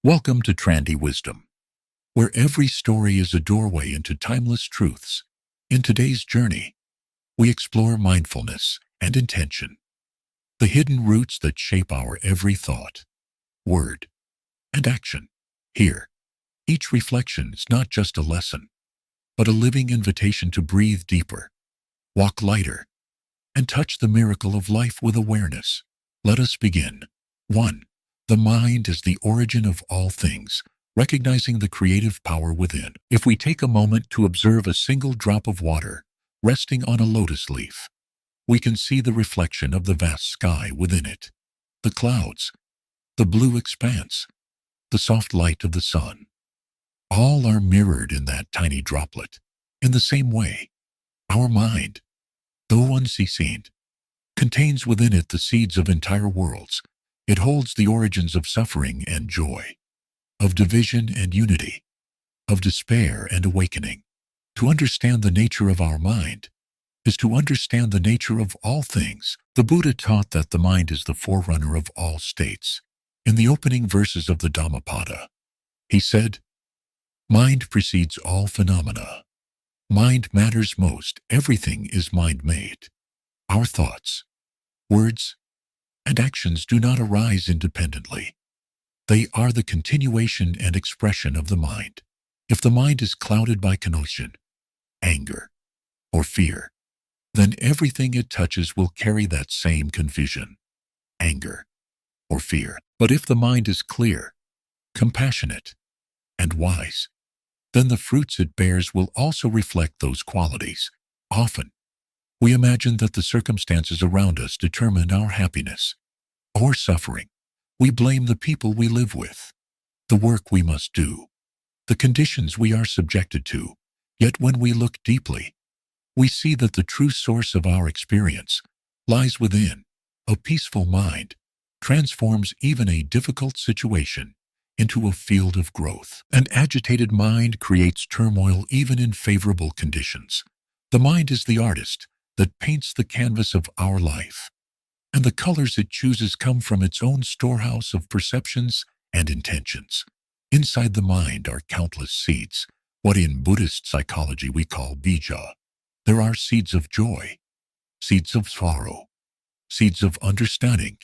Welcome to Trandy Wisdom, where every story is a doorway into timeless truths. In today's journey, we explore mindfulness and intention, the hidden roots that shape our every thought, word, and action. Here, each reflection is not just a lesson, but a living invitation to breathe deeper, walk lighter, and touch the miracle of life with awareness. Let us begin. 1. The mind is the origin of all things, recognizing the creative power within. If we take a moment to observe a single drop of water resting on a lotus leaf, we can see the reflection of the vast sky within it, the clouds, the blue expanse, the soft light of the sun. All are mirrored in that tiny droplet. In the same way, our mind, though unseen, contains within it the seeds of entire worlds. It holds the origins of suffering and joy, of division and unity, of despair and awakening. To understand the nature of our mind is to understand the nature of all things. The Buddha taught that the mind is the forerunner of all states. In the opening verses of the Dhammapada, he said, "Mind precedes all phenomena. Mind matters most. Everything is mind-made. Our thoughts, words, and actions do not arise independently. They are the continuation and expression of the mind. If the mind is clouded by confusion, anger, or fear, then everything it touches will carry that same confusion, anger, or fear. But if the mind is clear, compassionate, and wise, then the fruits it bears will also reflect those qualities. Often, we imagine that the circumstances around us determine our happiness or suffering. We blame the people we live with, the work we must do, the conditions we are subjected to. Yet when we look deeply, we see that the true source of our experience lies within. A peaceful mind transforms even a difficult situation into a field of growth. An agitated mind creates turmoil even in favorable conditions. The mind is the artist that paints the canvas of our life, and the colors it chooses come from its own storehouse of perceptions and intentions. Inside the mind are countless seeds, what in Buddhist psychology we call bija. There are seeds of joy, seeds of sorrow, seeds of understanding,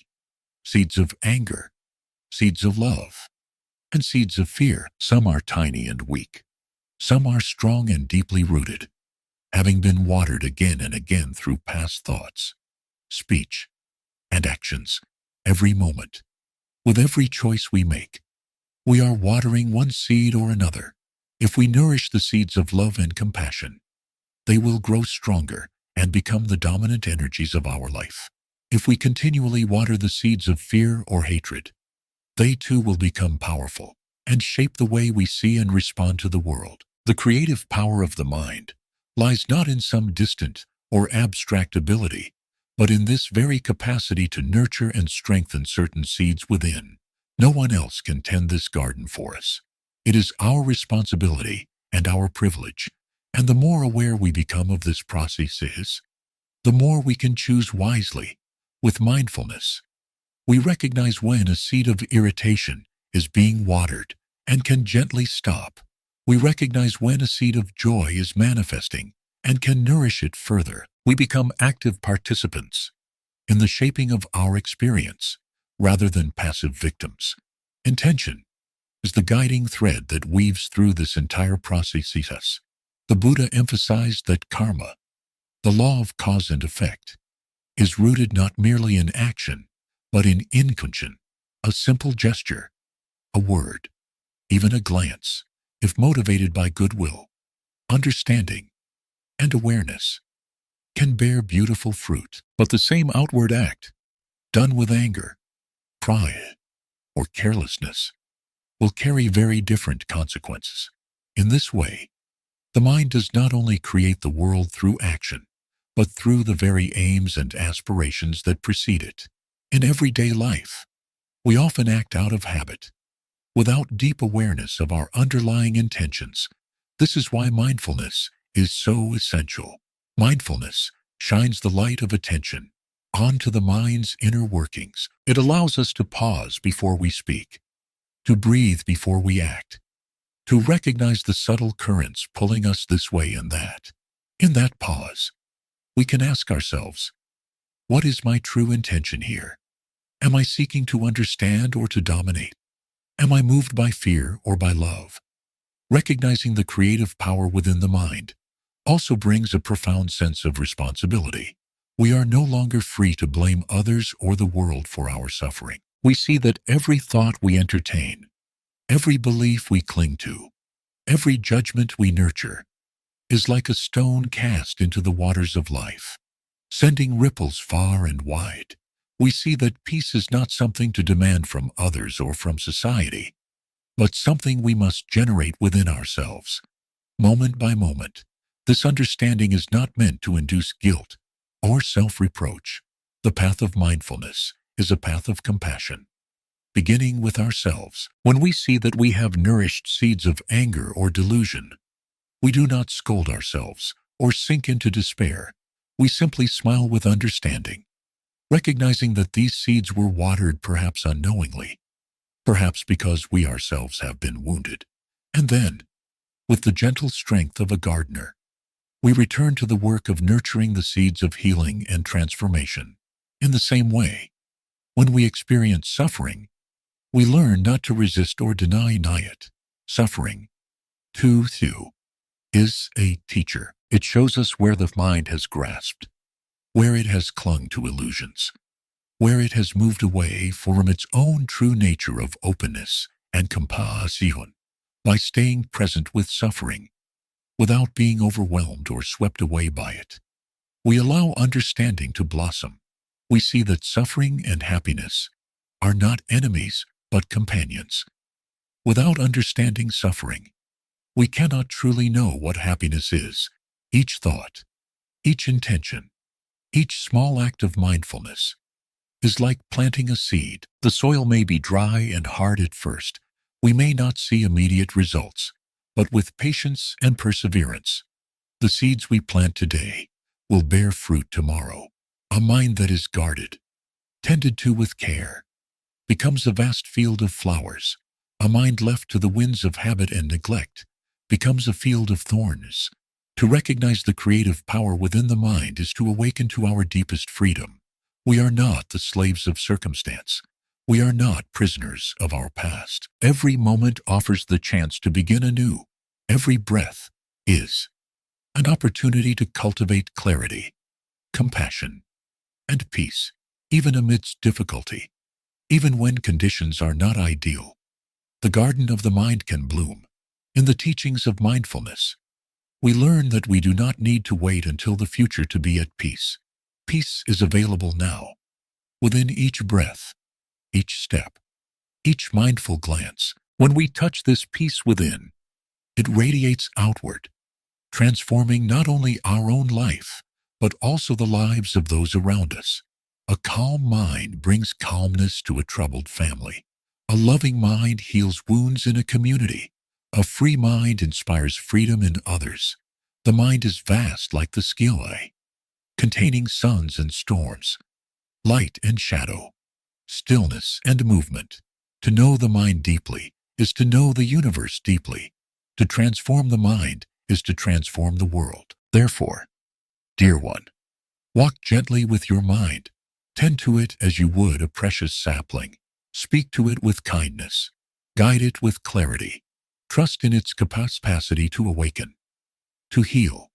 seeds of anger, seeds of love, and seeds of fear. Some are tiny and weak. Some are strong and deeply rooted, having been watered again and again through past thoughts, speech, and actions. Every moment, with every choice we make, we are watering one seed or another. If we nourish the seeds of love and compassion, they will grow stronger and become the dominant energies of our life. If we continually water the seeds of fear or hatred, they too will become powerful and shape the way we see and respond to the world. The creative power of the mind lies not in some distant or abstract ability, but in this very capacity to nurture and strengthen certain seeds within. No one else can tend this garden for us. It is our responsibility and our privilege, and the more aware we become of this process, the more we can choose wisely. With mindfulness, we recognize when a seed of irritation is being watered and can gently stop. We recognize when a seed of joy is manifesting and can nourish it further. We become active participants in the shaping of our experience rather than passive victims. Intention is the guiding thread that weaves through this entire process. The Buddha emphasized that karma, the law of cause and effect, is rooted not merely in action, but in intention. A simple gesture, a word, even a glance, if motivated by goodwill, understanding, and awareness, can bear beautiful fruit. But the same outward act, done with anger, pride, or carelessness, will carry very different consequences. In this way, the mind does not only create the world through action, but through the very aims and aspirations that precede it. In everyday life, we often act out of habit, without deep awareness of our underlying intentions. This is why mindfulness is so essential. Mindfulness shines the light of attention onto the mind's inner workings. It allows us to pause before we speak, to breathe before we act, to recognize the subtle currents pulling us this way and that. In that pause, we can ask ourselves, what is my true intention here? Am I seeking to understand or to dominate? Am I moved by fear or by love? Recognizing the creative power within the mind also brings a profound sense of responsibility. We are no longer free to blame others or the world for our suffering. We see that every thought we entertain, every belief we cling to, every judgment we nurture, is like a stone cast into the waters of life, sending ripples far and wide. We see that peace is not something to demand from others or from society, but something we must generate within ourselves, moment by moment. This understanding is not meant to induce guilt or self-reproach. The path of mindfulness is a path of compassion, beginning with ourselves. When we see that we have nourished seeds of anger or delusion, we do not scold ourselves or sink into despair. We simply smile with understanding, recognizing that these seeds were watered perhaps unknowingly, perhaps because we ourselves have been wounded. And then, with the gentle strength of a gardener, we return to the work of nurturing the seeds of healing and transformation. In the same way, when we experience suffering, we learn not to resist or deny it. Suffering, too, is a teacher. It shows us where the mind has grasped, where it has clung to illusions, where it has moved away from its own true nature of openness and compassion. By staying present with suffering, without being overwhelmed or swept away by it, we allow understanding to blossom. We see that suffering and happiness are not enemies, but companions. Without understanding suffering, we cannot truly know what happiness is. Each thought, each intention, each small act of mindfulness is like planting a seed. The soil may be dry and hard at first. We may not see immediate results, but with patience and perseverance, the seeds we plant today will bear fruit tomorrow. A mind that is guarded, tended to with care, becomes a vast field of flowers. A mind left to the winds of habit and neglect becomes a field of thorns. To recognize the creative power within the mind is to awaken to our deepest freedom. We are not the slaves of circumstance. We are not prisoners of our past. Every moment offers the chance to begin anew. Every breath is an opportunity to cultivate clarity, compassion, and peace, even amidst difficulty. Even when conditions are not ideal, the garden of the mind can bloom. In the teachings of mindfulness, we learn that we do not need to wait until the future to be at peace. Peace is available now, within each breath, each step, each mindful glance. When we touch this peace within, it radiates outward, transforming not only our own life, but also the lives of those around us. A calm mind brings calmness to a troubled family. A loving mind heals wounds in a community. A free mind inspires freedom in others. The mind is vast like the sky, containing suns and storms, light and shadow, stillness and movement. To know the mind deeply is to know the universe deeply. To transform the mind is to transform the world. Therefore, dear one, walk gently with your mind. Tend to it as you would a precious sapling. Speak to it with kindness. Guide it with clarity. Trust in its capacity to awaken, to heal,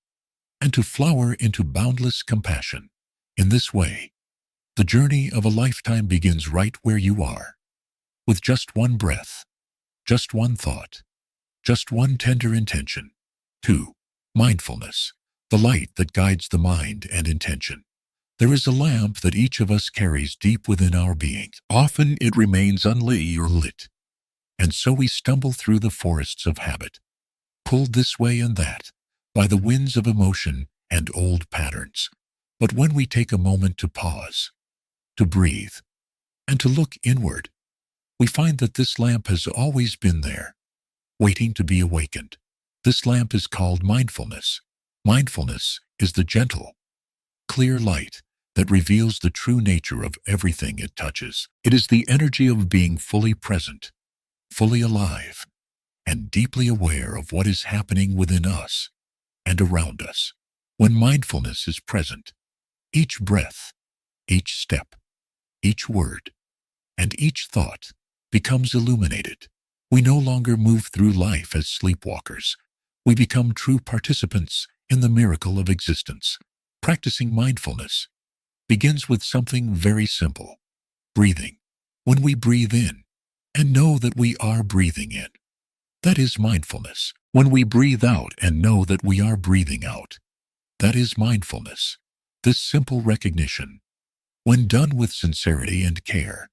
and to flower into boundless compassion. In this way, the journey of a lifetime begins right where you are, with just one breath, just one thought, just one tender intention. 2. Mindfulness, the light that guides the mind and intention. There is a lamp that each of us carries deep within our being. Often it remains unlit, and so we stumble through the forests of habit, pulled this way and that by the winds of emotion and old patterns. But when we take a moment to pause, to breathe, and to look inward, we find that this lamp has always been there, waiting to be awakened. This lamp is called mindfulness. Mindfulness is the gentle, clear light that reveals the true nature of everything it touches. It is the energy of being fully present, fully alive, and deeply aware of what is happening within us and around us. When mindfulness is present, each breath, each step, each word, and each thought becomes illuminated. We no longer move through life as sleepwalkers. We become true participants in the miracle of existence. Practicing mindfulness begins with something very simple: breathing. When we breathe in and know that we are breathing in, that is mindfulness. When we breathe out and know that we are breathing out, that is mindfulness. This simple recognition, when done with sincerity and care,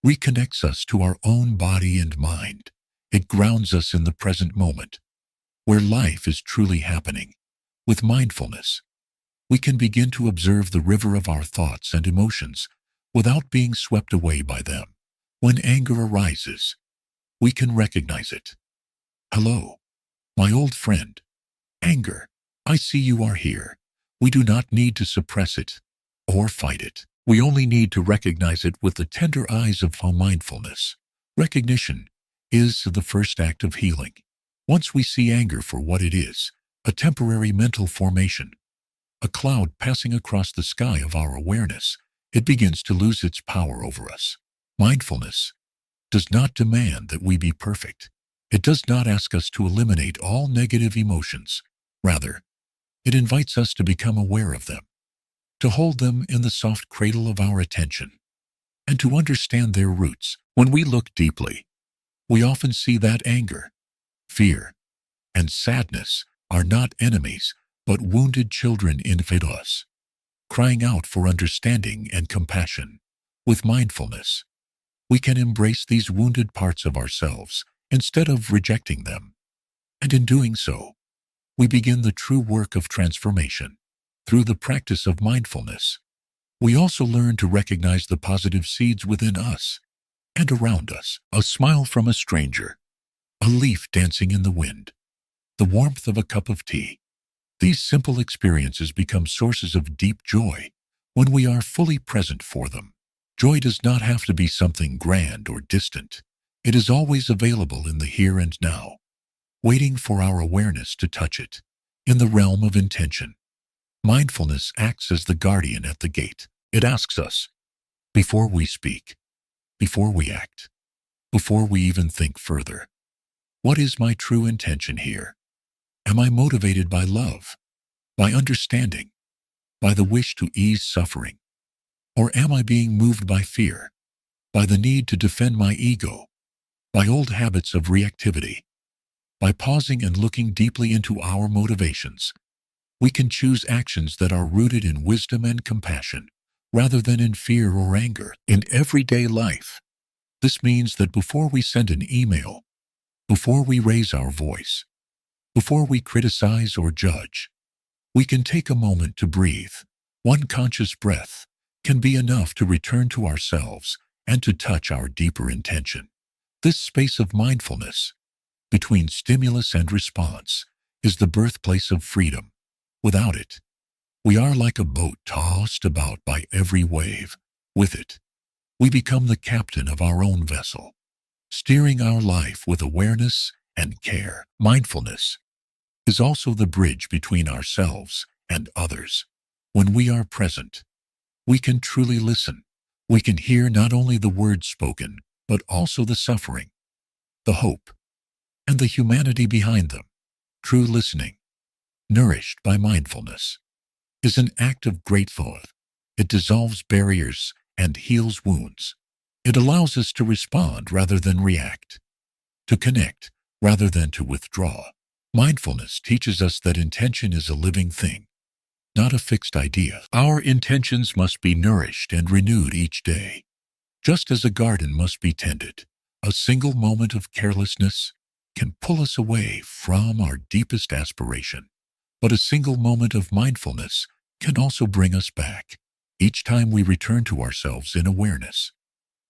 reconnects us to our own body and mind. It grounds us in the present moment, where life is truly happening. With mindfulness, we can begin to observe the river of our thoughts and emotions without being swept away by them. When anger arises, we can recognize it. Hello, my old friend. Anger, I see you are here. We do not need to suppress it or fight it. We only need to recognize it with the tender eyes of mindfulness. Recognition is the first act of healing. Once we see anger for what it is, a temporary mental formation, a cloud passing across the sky of our awareness, it begins to lose its power over us. Mindfulness does not demand that we be perfect. It does not ask us to eliminate all negative emotions. Rather, it invites us to become aware of them, to hold them in the soft cradle of our attention, and to understand their roots. When we look deeply, we often see that anger, fear, and sadness are not enemies, but wounded children inside us, crying out for understanding and compassion. With mindfulness, we can embrace these wounded parts of ourselves instead of rejecting them. And in doing so, we begin the true work of transformation. Through the practice of mindfulness, we also learn to recognize the positive seeds within us and around us. A smile from a stranger, a leaf dancing in the wind, the warmth of a cup of tea. These simple experiences become sources of deep joy when we are fully present for them. Joy does not have to be something grand or distant. It is always available in the here and now, waiting for our awareness to touch it. In the realm of intention, mindfulness acts as the guardian at the gate. It asks us, before we speak, before we act, before we even think further, what is my true intention here? Am I motivated by love, by understanding, by the wish to ease suffering? Or am I being moved by fear, by the need to defend my ego, by old habits of reactivity? By pausing and looking deeply into our motivations, we can choose actions that are rooted in wisdom and compassion, rather than in fear or anger. In everyday life, this means that before we send an email, before we raise our voice, before we criticize or judge, we can take a moment to breathe. One conscious breath can be enough to return to ourselves and to touch our deeper intention. This space of mindfulness, between stimulus and response, is the birthplace of freedom. Without it, we are like a boat tossed about by every wave. With it, we become the captain of our own vessel, steering our life with awareness and care. Mindfulness is also the bridge between ourselves and others. When we are present, we can truly listen. We can hear not only the words spoken, but also the suffering, the hope, and the humanity behind them. True listening, nourished by mindfulness, is an act of gratitude. It dissolves barriers and heals wounds. It allows us to respond rather than react, to connect rather than to withdraw. Mindfulness teaches us that intention is a living thing, not a fixed idea. Our intentions must be nourished and renewed each day. Just as a garden must be tended, a single moment of carelessness can pull us away from our deepest aspiration. But a single moment of mindfulness can also bring us back. Each time we return to ourselves in awareness,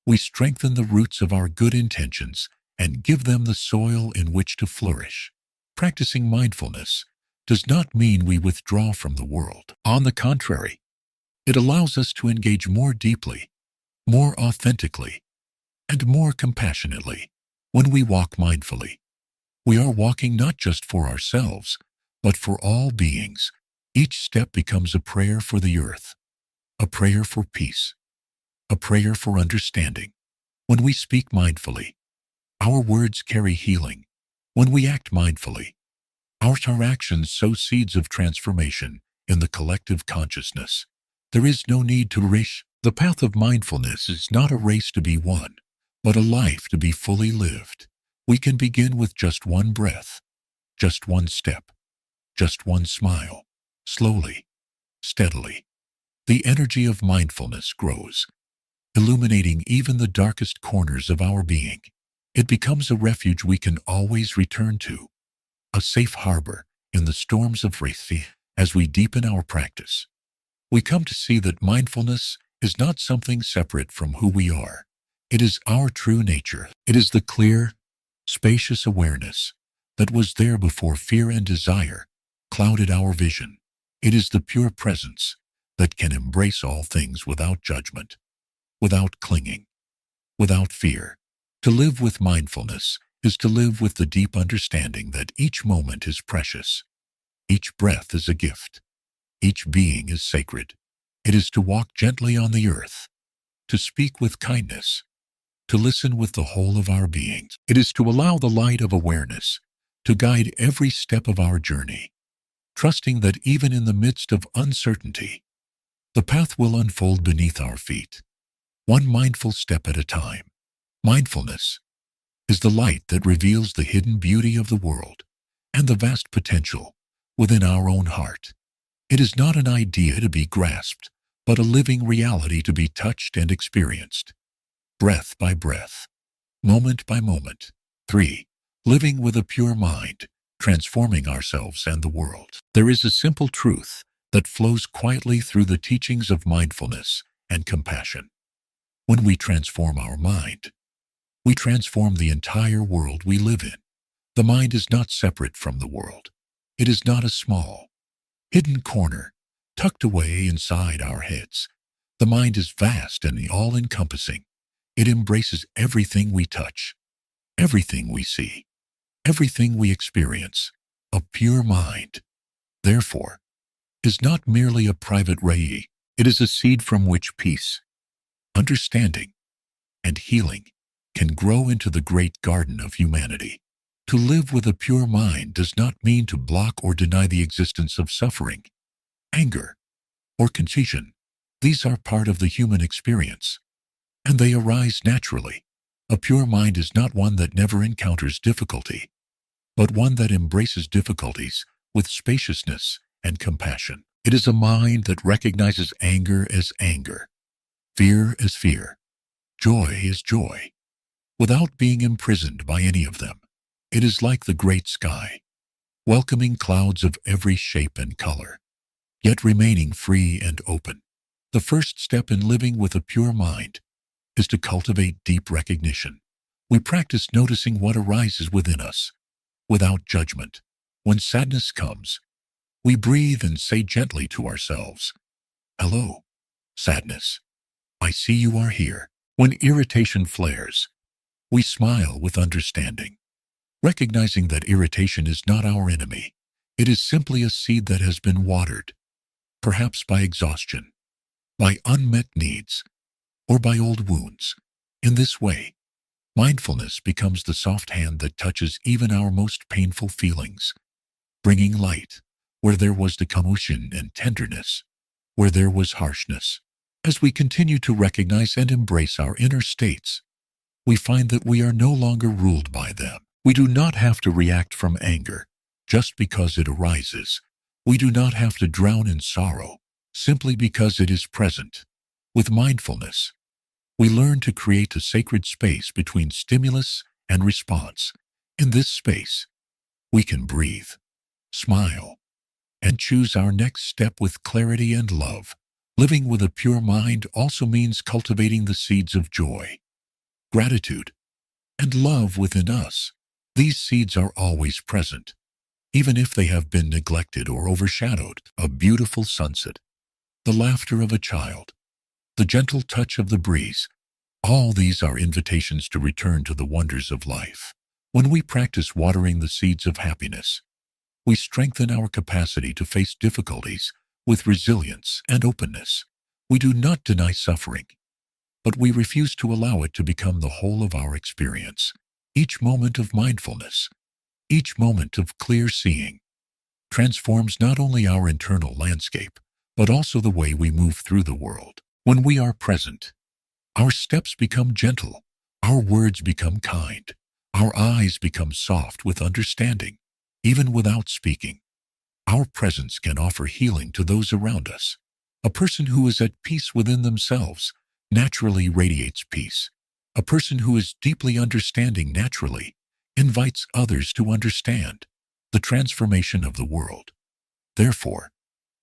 we strengthen the roots of our good intentions and give them the soil in which to flourish. Practicing mindfulness does not mean we withdraw from the world. On the contrary, it allows us to engage more deeply, more authentically, and more compassionately. When we walk mindfully, we are walking not just for ourselves, but for all beings. Each step becomes a prayer for the earth, a prayer for peace, a prayer for understanding. When we speak mindfully, our words carry healing. When we act mindfully, our actions sow seeds of transformation in the collective consciousness. There is no need to rush. The path of mindfulness is not a race to be won, but a life to be fully lived. We can begin with just one breath, just one step, just one smile. Slowly, steadily, the energy of mindfulness grows, illuminating even the darkest corners of our being. It becomes a refuge we can always return to, a safe harbor in the storms of faith. As we deepen our practice, we come to see that mindfulness is not something separate from who we are. It is our true nature. It is the clear, spacious awareness that was there before fear and desire clouded our vision. It is the pure presence that can embrace all things without judgment, without clinging, without fear. To live with mindfulness is to live with the deep understanding that each moment is precious, each breath is a gift, each being is sacred. It is to walk gently on the earth, to speak with kindness, to listen with the whole of our beings. It is to allow the light of awareness to guide every step of our journey, trusting that even in the midst of uncertainty, the path will unfold beneath our feet, one mindful step at a time. Mindfulness is the light that reveals the hidden beauty of the world and the vast potential within our own heart. It is not an idea to be grasped, but a living reality to be touched and experienced, breath by breath, moment by moment. 3. Living with a pure mind, transforming ourselves and the world. There is a simple truth that flows quietly through the teachings of mindfulness and compassion. When we transform our mind, we transform the entire world we live in. The mind is not separate from the world. It is not a small, hidden corner tucked away inside our heads. The mind is vast and all-encompassing. It embraces everything we touch, everything we see, everything we experience. A pure mind, therefore, is not merely a private ray. It is a seed from which peace, understanding, and healing can grow into the great garden of humanity. To live with a pure mind does not mean to block or deny the existence of suffering, anger, or confusion. These are part of the human experience, and they arise naturally. A pure mind is not one that never encounters difficulty, but one that embraces difficulties with spaciousness and compassion. It is a mind that recognizes anger as anger, fear as fear, joy as joy, without being imprisoned by any of them. It is like the great sky, welcoming clouds of every shape and color, yet remaining free and open. The first step in living with a pure mind is to cultivate deep recognition. We practice noticing what arises within us, without judgment. When sadness comes, we breathe and say gently to ourselves, "Hello, sadness. I see you are here." When irritation flares, we smile with understanding, recognizing that irritation is not our enemy. It is simply a seed that has been watered, perhaps by exhaustion, by unmet needs, or by old wounds. In this way, mindfulness becomes the soft hand that touches even our most painful feelings, bringing light where there was commotion and tenderness where there was harshness. As we continue to recognize and embrace our inner states, we find that we are no longer ruled by them. We do not have to react from anger just because it arises. We do not have to drown in sorrow simply because it is present. With mindfulness, we learn to create a sacred space between stimulus and response. In this space, we can breathe, smile, and choose our next step with clarity and love. Living with a pure mind also means cultivating the seeds of joy, gratitude, and love within us. These seeds are always present, even if they have been neglected or overshadowed. A beautiful sunset, the laughter of a child, the gentle touch of the breeze, All these are invitations to return to the wonders of life. When we practice watering the seeds of happiness, we strengthen our capacity to face difficulties with resilience and openness. We do not deny suffering, but we refuse to allow it to become the whole of our experience. Each moment of mindfulness, each moment of clear seeing, transforms not only our internal landscape, but also the way we move through the world. When we are present, our steps become gentle, our words become kind, our eyes become soft with understanding. Even without speaking, our presence can offer healing to those around us. A person who is at peace within themselves naturally radiates peace. A person who is deeply understanding naturally invites others to understand. The transformation of the world, therefore,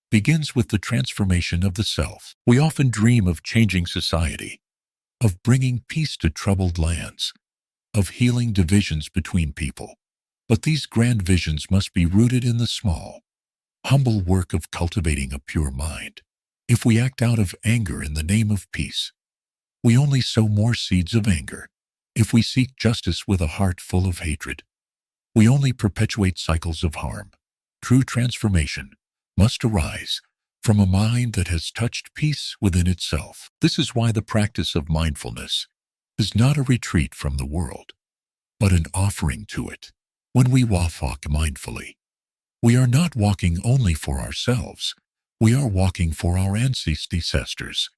begins with the transformation of the self. We often dream of changing society, of bringing peace to troubled lands, of healing divisions between people. But these grand visions must be rooted in the small, humble work of cultivating a pure mind. If we act out of anger in the name of peace, we only sow more seeds of anger. If we seek justice with a heart full of hatred, we only perpetuate cycles of harm. True transformation must arise from a mind that has touched peace within itself. This is why the practice of mindfulness is not a retreat from the world, but an offering to it. When we walk mindfully, we are not walking only for ourselves. We are walking for our ancestors,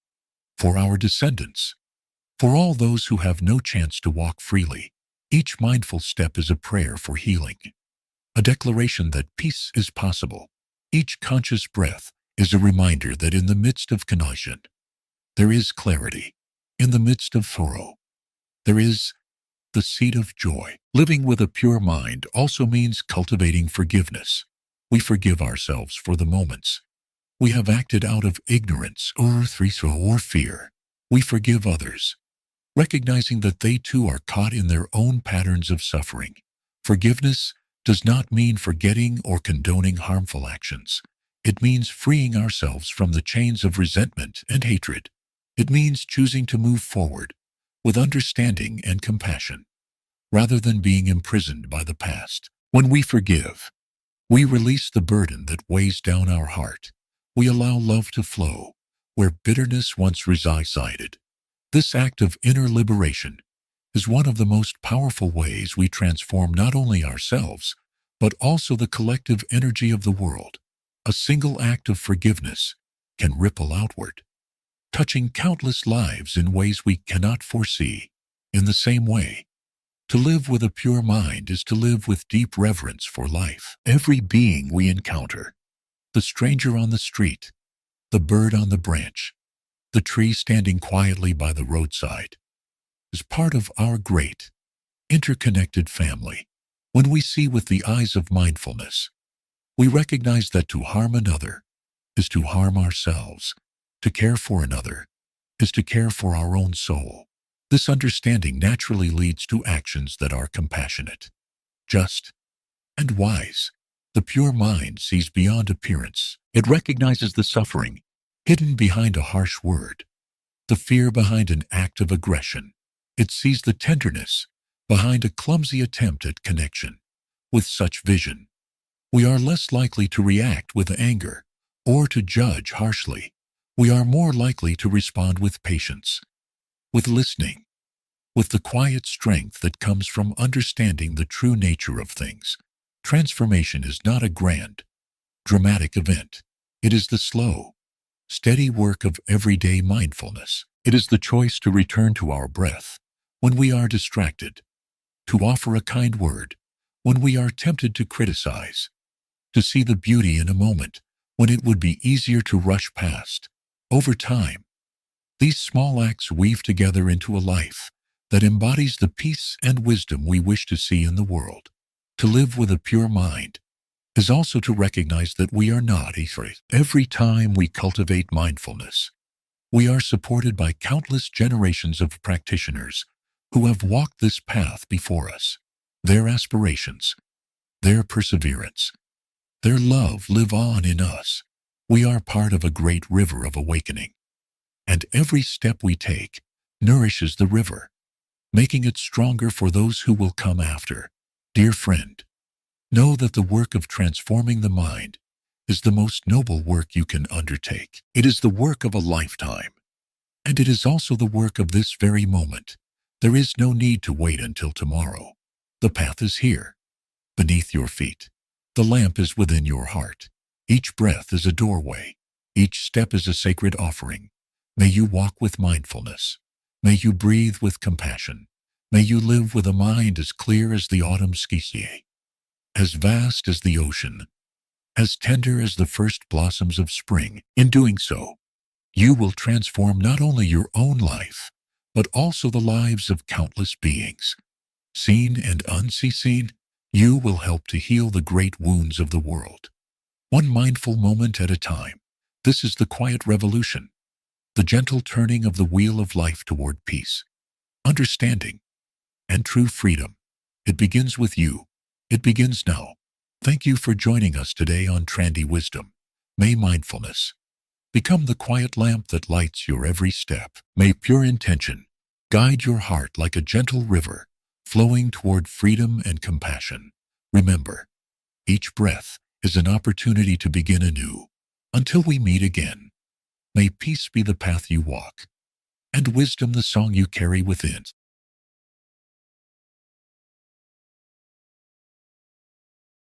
for our descendants, for all those who have no chance to walk freely. Each mindful step is a prayer for healing, a declaration that peace is possible. Each conscious breath is a reminder that in the midst of confusion, there is clarity. In the midst of sorrow, there is the seed of joy. Living with a pure mind also means cultivating forgiveness. We forgive ourselves for the moments we have acted out of ignorance or fear. We forgive others, recognizing that they too are caught in their own patterns of suffering. Forgiveness does not mean forgetting or condoning harmful actions. It means freeing ourselves from the chains of resentment and hatred. It means choosing to move forward with understanding and compassion, rather than being imprisoned by the past. When we forgive, we release the burden that weighs down our heart. We allow love to flow where bitterness once resided. This act of inner liberation is one of the most powerful ways we transform not only ourselves, but also the collective energy of the world. A single act of forgiveness can ripple outward, touching countless lives in ways we cannot foresee. In the same way, to live with a pure mind is to live with deep reverence for life. Every being we encounter, the stranger on the street, the bird on the branch, the tree standing quietly by the roadside, is part of our great, interconnected family. When we see with the eyes of mindfulness, we recognize that to harm another is to harm ourselves. To care for another is to care for our own soul. This understanding naturally leads to actions that are compassionate, just, and wise. The pure mind sees beyond appearance. It recognizes the suffering hidden behind a harsh word, the fear behind an act of aggression. It sees the tenderness behind a clumsy attempt at connection. With such vision, we are less likely to react with anger or to judge harshly. We are more likely to respond with patience, with listening, with the quiet strength that comes from understanding the true nature of things. Transformation is not a grand, dramatic event. It is the slow, steady work of everyday mindfulness. It is the choice to return to our breath when we are distracted, to offer a kind word when we are tempted to criticize, to see the beauty in a moment when it would be easier to rush past. Over time, these small acts weave together into a life that embodies the peace and wisdom we wish to see in the world. To live with a pure mind is also to recognize that we are not afraid. Every time we cultivate mindfulness, we are supported by countless generations of practitioners who have walked this path before us. Their aspirations, their perseverance, their love live on in us. We are part of a great river of awakening, and every step we take, nourishes the river, making it stronger for those who will come after. Dear friend, know that the work of transforming the mind is the most noble work you can undertake. It is the work of a lifetime, and it is also the work of this very moment. There is no need to wait until tomorrow. The path is here, beneath your feet. The lamp is within your heart. Each breath is a doorway. Each step is a sacred offering. May you walk with mindfulness. May you breathe with compassion. May you live with a mind as clear as the autumn sky, as vast as the ocean, as tender as the first blossoms of spring. In doing so, you will transform not only your own life, but also the lives of countless beings. Seen and unseen, you will help to heal the great wounds of the world. One mindful moment at a time. This is the quiet revolution, the gentle turning of the wheel of life toward peace, understanding, and true freedom. It begins with you. It begins now. Thank you for joining us today on Trandy Wisdom. May mindfulness become the quiet lamp that lights your every step. May pure intention guide your heart like a gentle river, flowing toward freedom and compassion. Remember, each breath is an opportunity to begin anew. Until we meet again, may peace be the path you walk, and wisdom the song you carry within.